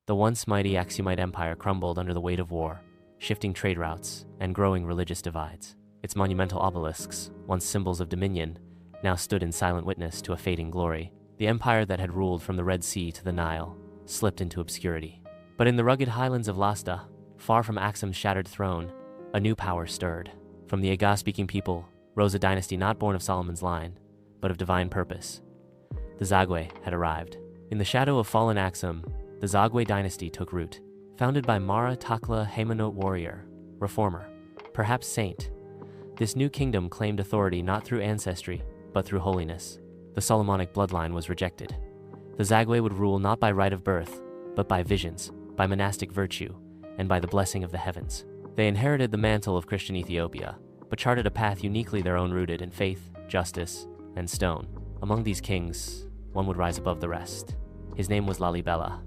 The once mighty Aksumite Empire crumbled under the weight of war, shifting trade routes and growing religious divides. Its monumental obelisks, once symbols of dominion, now stood in silent witness to a fading glory. The empire that had ruled from the Red Sea to the Nile slipped into obscurity. But in the rugged highlands of Lasta, far from Aksum's shattered throne, a new power stirred. From the Aga-speaking people rose a dynasty not born of Solomon's line, but of divine purpose. The Zagwe had arrived. In the shadow of fallen Aksum, the Zagwe Dynasty took root. Founded by Mara Takla Haimanote warrior, reformer, perhaps saint, this new kingdom claimed authority not through ancestry, but through holiness. The Solomonic bloodline was rejected. The Zagwe would rule not by right of birth, but by visions, by monastic virtue, and by the blessing of the heavens. They inherited the mantle of Christian Ethiopia, but charted a path uniquely their own, rooted in faith, justice, and stone. Among these kings, one would rise above the rest. His name was Lalibela.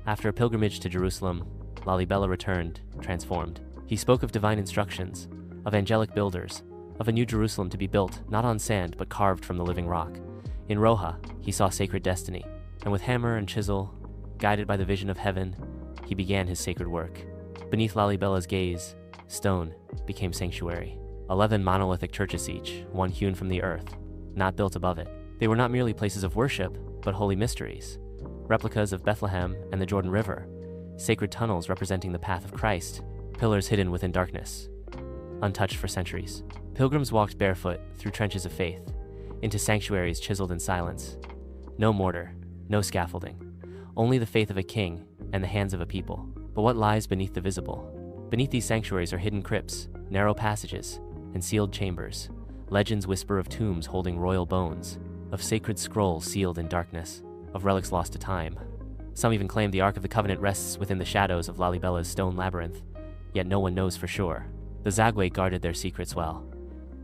After a pilgrimage to Jerusalem, Lalibela returned, transformed. He spoke of divine instructions, of angelic builders, of a new Jerusalem to be built not on sand but carved from the living rock. In Roha, he saw sacred destiny, and with hammer and chisel, guided by the vision of heaven, he began his sacred work. Beneath Lalibela's gaze, stone became sanctuary. 11 monolithic churches each, one hewn from the earth, not built above it. They were not merely places of worship, but holy mysteries. Replicas of Bethlehem and the Jordan River, sacred tunnels representing the path of Christ, pillars hidden within darkness, untouched for centuries. Pilgrims walked barefoot through trenches of faith, into sanctuaries chiseled in silence. No mortar, no scaffolding, only the faith of a king and the hands of a people. But what lies beneath the visible? Beneath these sanctuaries are hidden crypts, narrow passages, and sealed chambers. Legends whisper of tombs holding royal bones, of sacred scrolls sealed in darkness, of relics lost to time. Some even claim the Ark of the Covenant rests within the shadows of Lalibela's stone labyrinth, yet no one knows for sure. The Zagwe guarded their secrets well.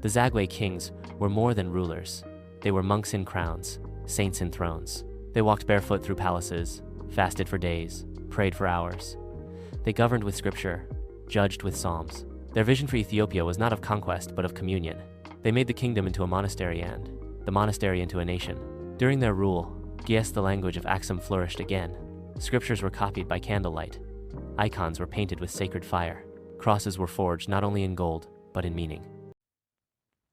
The Zagwe kings were more than rulers. They were monks in crowns, saints in thrones. They walked barefoot through palaces, fasted for days, prayed for hours. They governed with scripture, judged with psalms. Their vision for Ethiopia was not of conquest, but of communion. They made the kingdom into a monastery and the monastery into a nation. During their rule, Gies, the language of Aksum, flourished again. Scriptures were copied by candlelight. Icons were painted with sacred fire. Crosses were forged not only in gold, but in meaning.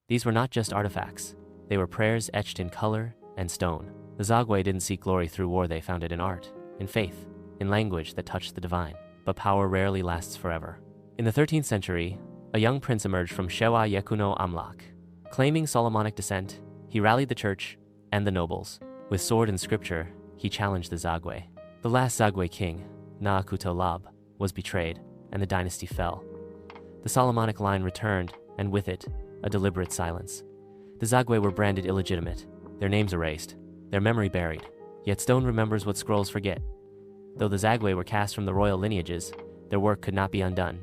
These were not just artifacts. They were prayers etched in color and stone. The Zagwe didn't seek glory through war. They found it in art, in faith, in language that touched the divine. But power rarely lasts forever. In the 13th century, a young prince emerged from Shewa Yekuno Amlak. Claiming Solomonic descent, he rallied the church and the nobles. With sword and scripture, he challenged the Zagwe. The last Zagwe king, Naakuto Lab, was betrayed, and the dynasty fell. The Solomonic line returned, and with it, a deliberate silence. The Zagwe were branded illegitimate, their names erased, their memory buried. Yet stone remembers what scrolls forget. Though the Zagwe were cast from the royal lineages, their work could not be undone.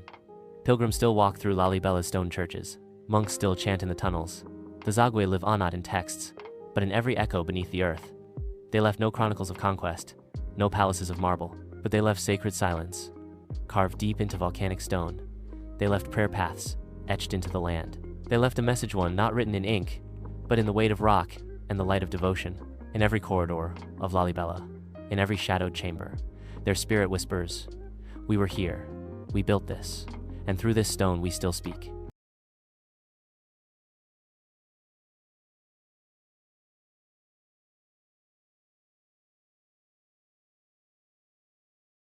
Pilgrims still walk through Lalibela's stone churches. Monks still chant in the tunnels. The Zagwe live on not in texts, but in every echo beneath the earth. They left no chronicles of conquest, no palaces of marble, but they left sacred silence, carved deep into volcanic stone. They left prayer paths, etched into the land. They left a message, one not written in ink, but in the weight of rock and the light of devotion. In every corridor of Lalibela, in every shadowed chamber, their spirit whispers, "We were here, we built this, and through this stone we still speak."